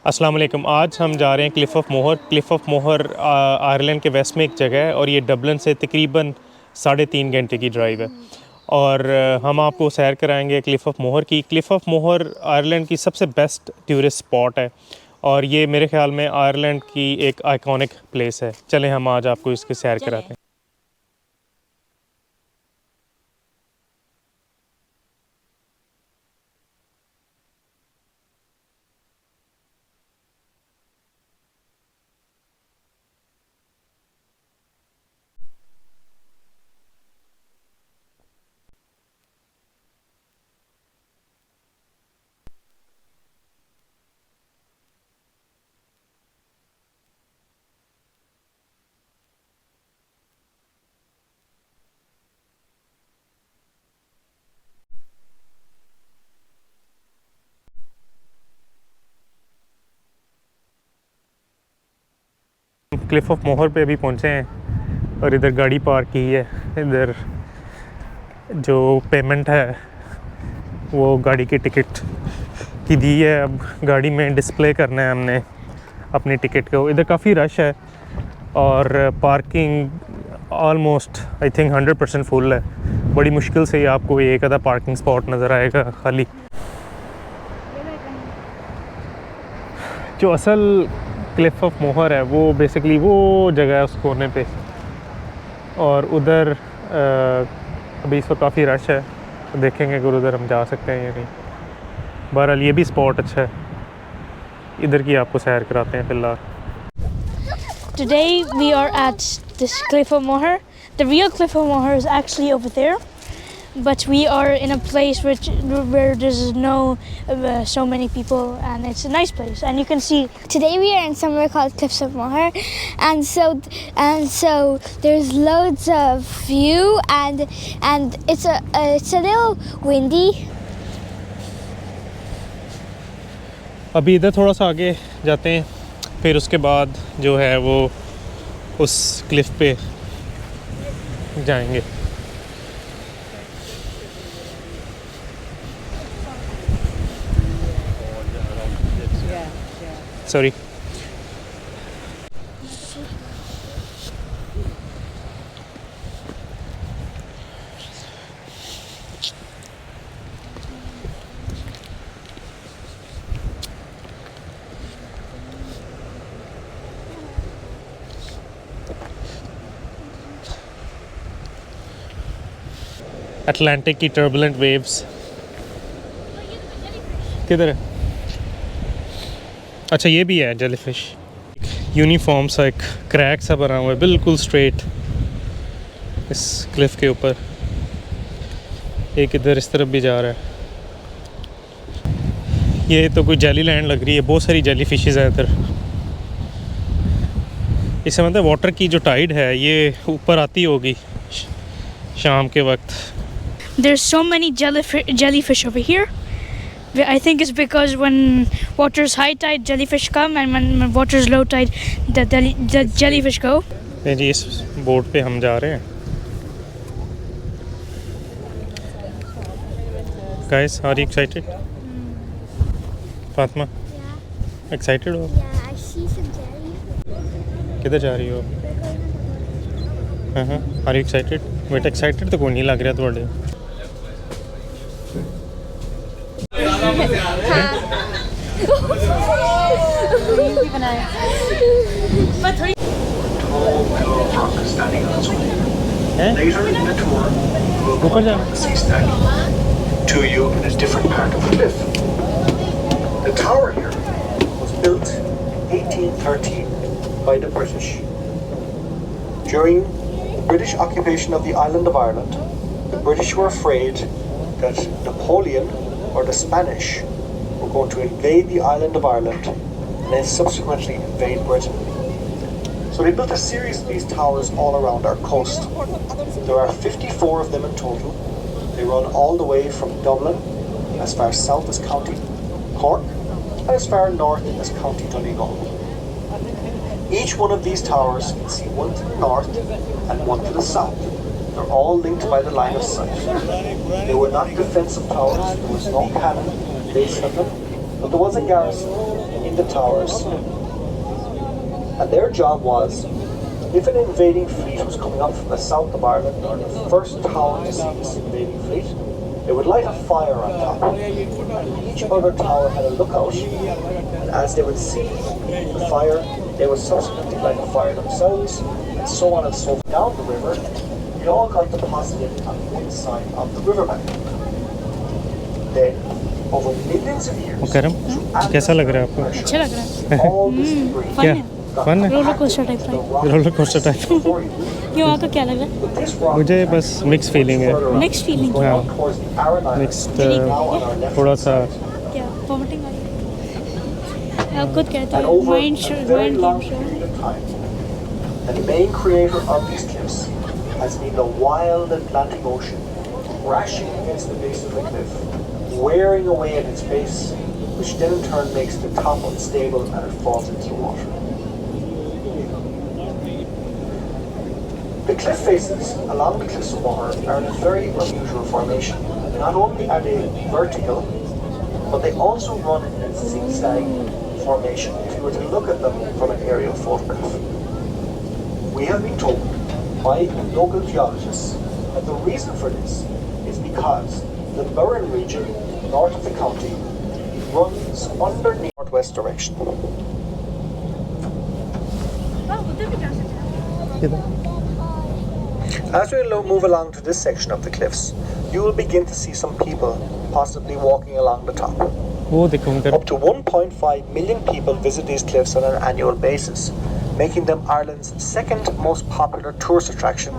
अस्सलाम वालेकुम। आज हम जा रहे हैं क्लिफ ऑफ मोहर। क्लिफ ऑफ मोहर आयरलैंड के वेस्ट में एक जगह है और ये डबलिन से तकरीबन 3.5 घंटे की ड्राइव है। और हम आपको सैर कराएंगे क्लिफ ऑफ मोहर की। क्लिफ ऑफ मोहर आयरलैंड की सबसे बेस्ट टूरिस्ट स्पॉट है और ये मेरे ख़्याल में आयरलैंड की एक आइकॉनिक प्लेस है। चलें हम आज आपको इसकी सैर कराते हैं। क्लिफ ऑफ मोहर पे अभी पहुंचे हैं और इधर गाड़ी पार्क की है। इधर जो पेमेंट है वो गाड़ी की टिकट की दी है। अब गाड़ी में डिस्प्ले करना है हमने अपनी टिकट को। इधर काफ़ी रश है और parking almost I think 100% full है। बड़ी मुश्किल से ही आपको एक आधा पार्किंग स्पॉट नज़र आएगा खाली। जो असल क्लिफ ऑफ मोहर है वो बेसिकली वो जगह है उस कोने पे, और उधर अभी इस वक्त काफ़ी रश है। तो देखेंगे अगर उधर हम जा सकते हैं या नहीं। बहरहाल ये भी स्पॉट अच्छा है, इधर की आपको सैर कराते हैं फिलहाल। Today we are at this Cliff of Moher. The real Cliff of Moher is actually over there, but we are in a place where there's no so many people, and it's a nice place. And you can see today we are in somewhere called Cliffs of Moher, and so there's loads of view, and it's a little windy. अभी इधर थोड़ा सा आगे जाते हैं, फिर उसके बाद जो है वो उस क्लिफ पे जाएंगे। सॉरी। अटलांटिक की टर्बुलेंट वेव्स किधर है? अच्छा ये भी है जेलीफिश। यूनिफॉर्म सा एक क्रैक सा बना हुआ है बिल्कुल स्ट्रेट इस क्लिफ के ऊपर। एक इधर इस तरफ भी जा रहा है। ये तो कोई जेली लैंड लग रही है, बहुत सारी जेली फिशेज़ हैं इधर। इससे मतलब वाटर की जो टाइड है ये ऊपर आती होगी शाम के वक्त। there's so many jellyfish over here. I think it's because when water's high tide, jellyfish come, and when water's low tide, the jellyfish go. नहीं जी, इस बोट पे हम जा रहे हैं। Guys, are you excited? Fatima, excited हो? Yeah, I see some jellyfish. किधर जा रही हो? हाँ, are you excited? बेटा excited तो कोई नहीं लग रहा थोड़े। Later in the tour, we'll go down the sea stack to you in a different part of the cliff. The tower here was built 1813 by the British. During the British occupation of the island of Ireland, the British were afraid that Napoleon or the Spanish were going to invade the island of Ireland and then subsequently invade Britain. So they built a series of these towers all around our coast. There are 54 of them in total. They run all the way from Dublin, as far south as County Cork, and as far north as County Donegal. Each one of these towers can see one to the north and one to the south. They're all linked by the line of sight. They were not defensive towers. There was no cannon based on them, but there was a garrison the towers. And their job was, if an invading fleet was coming up from the south of Ireland, or the first town to see this invading fleet, they would light a fire on top. And each other tower had a lookout, and as they would see the fire, they would subsequently light a fire themselves, and so on and so forth. Down the river, it all got deposited on one side of the riverbank. Then, over millions of years, मुकरम कैसा लग रहा है आपको? अच्छा लग रहा है all this debris क्या फन है फन है? रोलर कोस्टर टाइप का रोलर कोस्टर टाइप क्यों आपको क्या लग रहा This rock मुझे बस मिक्स फीलिंग है है नेक्स्ट फीलिंग हाँ towards the Aran Islands, mixed now on our left थोड़ा सा क्या वॉमिटिंग आ रही है आप खुद कहते and हो over mind a very mind long game show period of time, the main creator of these cliffs has been the wild Atlantic Ocean, crashing against the base of the cliff, wearing away at its base, which then in turn makes the top unstable and it falls into the water. The cliff faces along the Cliffs of Moher are in a very unusual formation. Not only are they vertical, but they also run in a zigzag formation if you were to look at them from an aerial photograph. We have been told by local geologists that the reason for this is because the Burren region, north of the county, runs underneath northwest direction. As we move along to this section of the cliffs, you will begin to see some people possibly walking along the top. वो देखो उनका Up to 1.5 million people visit these cliffs on an annual basis, making them Ireland's second most popular tourist attraction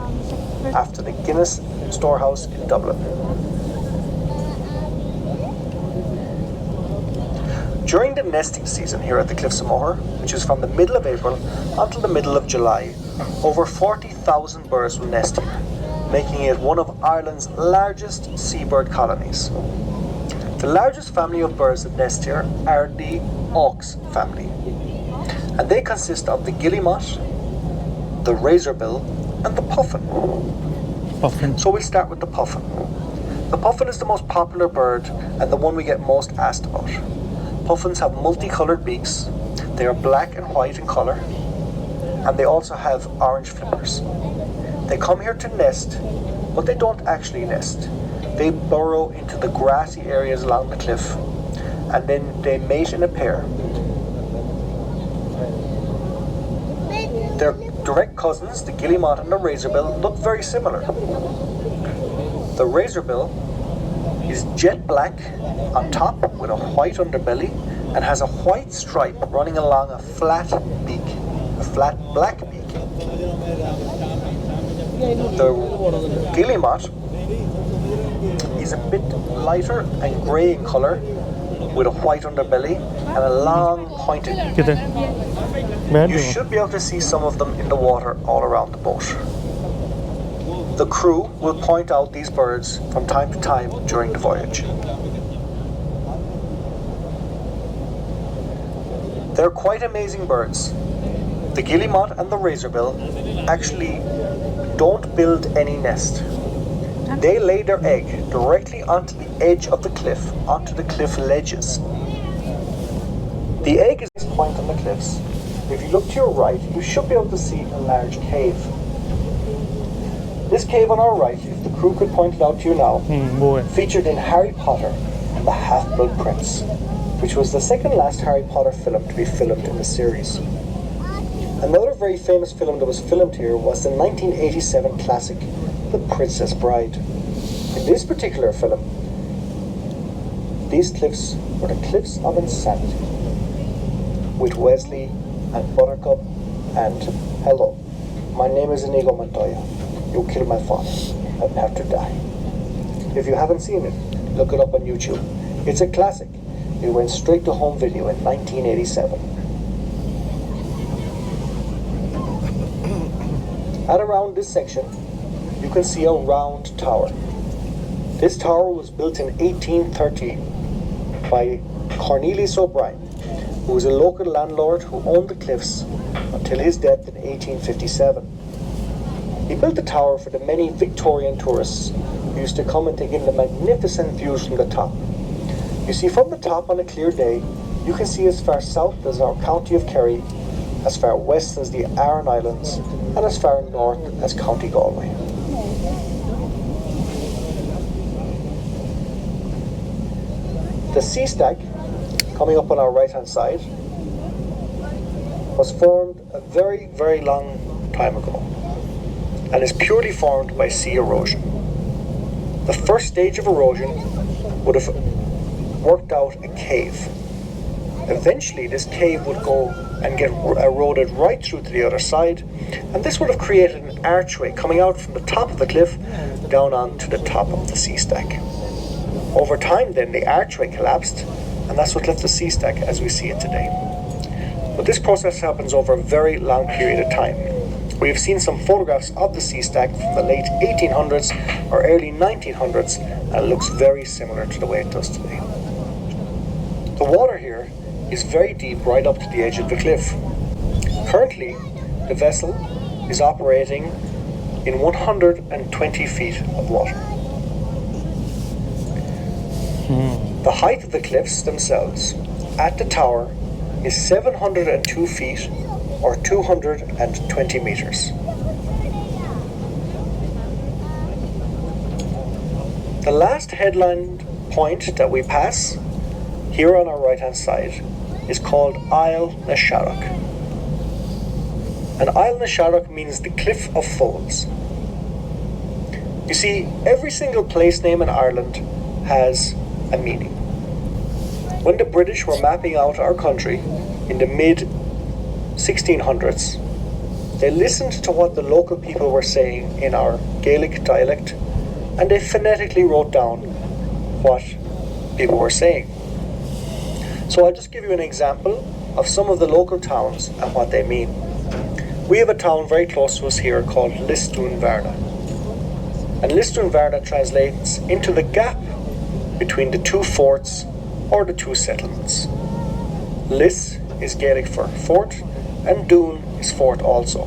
after the Guinness Storehouse in Dublin. During the nesting season here at the Cliffs of Moher, which is from the middle of April until the middle of July, over 40,000 birds will nest here, making it one of Ireland's largest seabird colonies. The largest family of birds that nest here are the auks family, and they consist of the guillemot, the razorbill, and the puffin. puffin So we'll start with the puffin. The puffin is the most popular bird and the one we get most asked about. Puffins have multicolored beaks, they are black and white in color, and they also have orange flippers. They come here to nest, but they don't actually nest. They burrow into the grassy areas along the cliff, and then they mate in a pair. Their direct cousins, the guillemot and the razorbill, look very similar. The razorbill is jet black on top with a white underbelly and has a white stripe running along a flat beak, a flat black beak. The guillemot is a bit lighter and grey in colour with a white underbelly and a long pointed beak. किधर बैठ You जाओ should be able to see some of them in the water all around the boat. The crew will point out these birds from time to time during the voyage. They're quite amazing birds. The guillemot and the razorbill actually don't build any nest. They lay their egg directly onto the edge of the cliff, onto the cliff ledges. The egg is at this point on the cliffs. If you look to your right, you should be able to see a large cave. This cave on our right, if the crew could point it out to you now, वो है featured in Harry Potter and the Half-Blood Prince, which was the second last Harry Potter film to be filmed in the series. Another very famous film that was filmed here was the 1987 classic, The Princess Bride. In this particular film, these cliffs were the Cliffs of Insanity, with Wesley and Buttercup and hello, my name is Inigo Montoya. You killed my father. I'd have to die. If you haven't seen it, look it up on YouTube. It's a classic. It went straight to home video in 1987. At around this section, you can see a round tower. This tower was built in 1830 by Cornelius O'Brien, who was a local landlord who owned the cliffs until his death in 1857. He built the tower for the many Victorian tourists who used to come and take in the magnificent views from the top. You see, from the top on a clear day, you can see as far south as our county of Kerry, as far west as the Aran Islands, and as far north as County Galway. The sea stack, coming up on our right hand side, was formed a very, very long time ago and is purely formed by sea erosion. The first stage of erosion would have worked out a cave. Eventually this cave would go and get eroded right through to the other side, and this would have created an archway coming out from the top of the cliff down onto the top of the sea stack. Over time then the archway collapsed, and that's what left the sea stack as we see it today. But this process happens over a very long period of time. We have seen some photographs of the sea stack from the late 1800s or early 1900s, and it looks very similar to the way it does today. The water here is very deep right up to the edge of the cliff. Currently, the vessel is operating in 120 feet of water. The height of the cliffs themselves at the tower is 702 feet or 220 meters. The last headland point that we pass here on our right hand side is called Isle na Sharrock. And Isle na Sharrock means the Cliff of Foals. You see, every single place name in Ireland has a meaning. When the British were mapping out our country in the mid 1600s, they listened to what the local people were saying in our Gaelic dialect, and they phonetically wrote down what people were saying. So I'll just give you an example of some of the local towns and what they mean. We have a town very close to us here called Lisdoonvarna. And Lisdoonvarna translates into the gap between the two forts or the two settlements. Lis is Gaelic for fort, and Doon is fort also.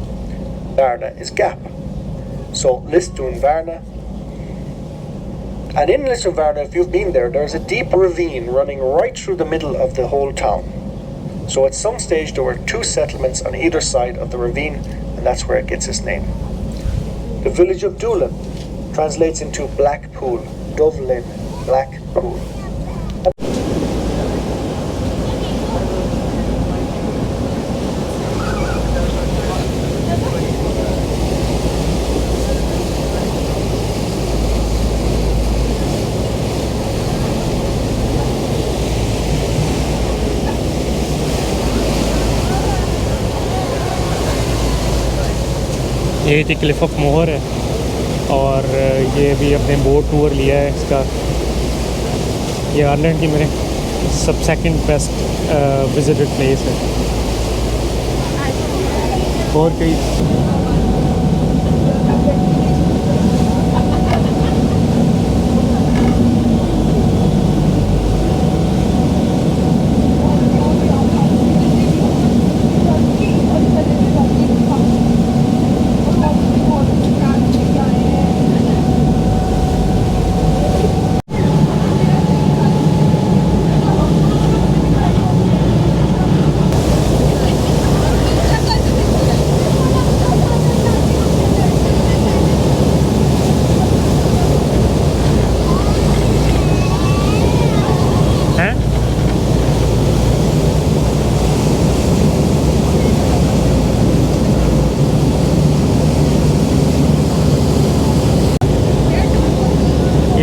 Varna is gap. So Lisdoonvarna. And in Lisdoonvarna, if you've been there, there's a deep ravine running right through the middle of the whole town. So at some stage there were two settlements on either side of the ravine, and that's where it gets its name. The village of Doolin translates into Black Pool, Dovlin, Black Pool. ये थी Cliff of मोहर है, और ये भी अपने boat tour लिया है इसका। ये आयरलैंड की मेरे सब सेकंड बेस्ट विजिटेड प्लेस है। और कई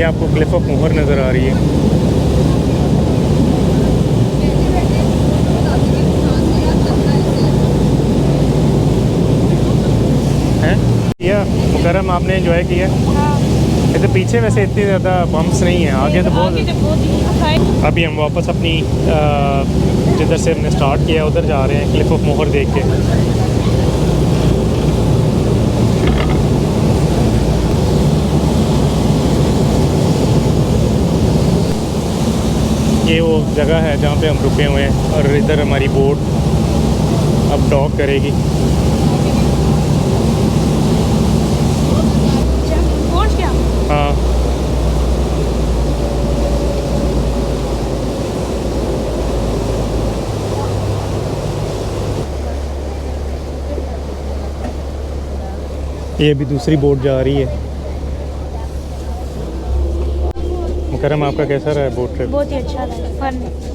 आपको क्लिफ ऑफ मोहर नज़र आ रही है। हैं या मुकरम आपने एंजॉय किया? तो पीछे वैसे इतनी ज़्यादा बम्प्स नहीं है, आगे तो बहुत। अभी हम वापस अपनी जिधर से हमने स्टार्ट किया उधर जा रहे हैं, क्लिफ ऑफ मोहर देख के। ये वो जगह है जहाँ पे हम रुके हुए हैं, और इधर हमारी बोट अब डॉक करेगी। हाँ, ये अभी दूसरी बोट जा रही है। मुकरम, आपका कैसा रहा है बोट ट्रिप? बहुत ही अच्छा लगा,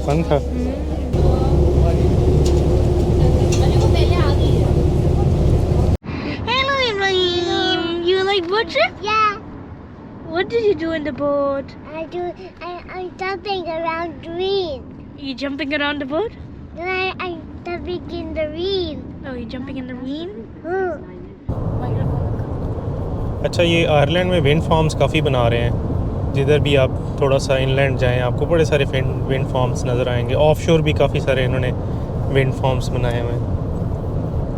फन था। Hello Ibrahim, you like boat trip? Yeah, What did you do in the boat? I'm jumping around green. You jumping around the boat? Then I'm jumping in the green. Oh, you jumping in the rain? अच्छा, ये Ireland में wind farms काफ़ी बना रहे हैं। जिधर भी आप थोड़ा सा इनलैंड जाएं आपको बड़े सारे विंड फार्म्स नज़र आएंगे। ऑफशोर भी काफ़ी सारे इन्होंने विंड फार्म्स बनाए हुए हैं।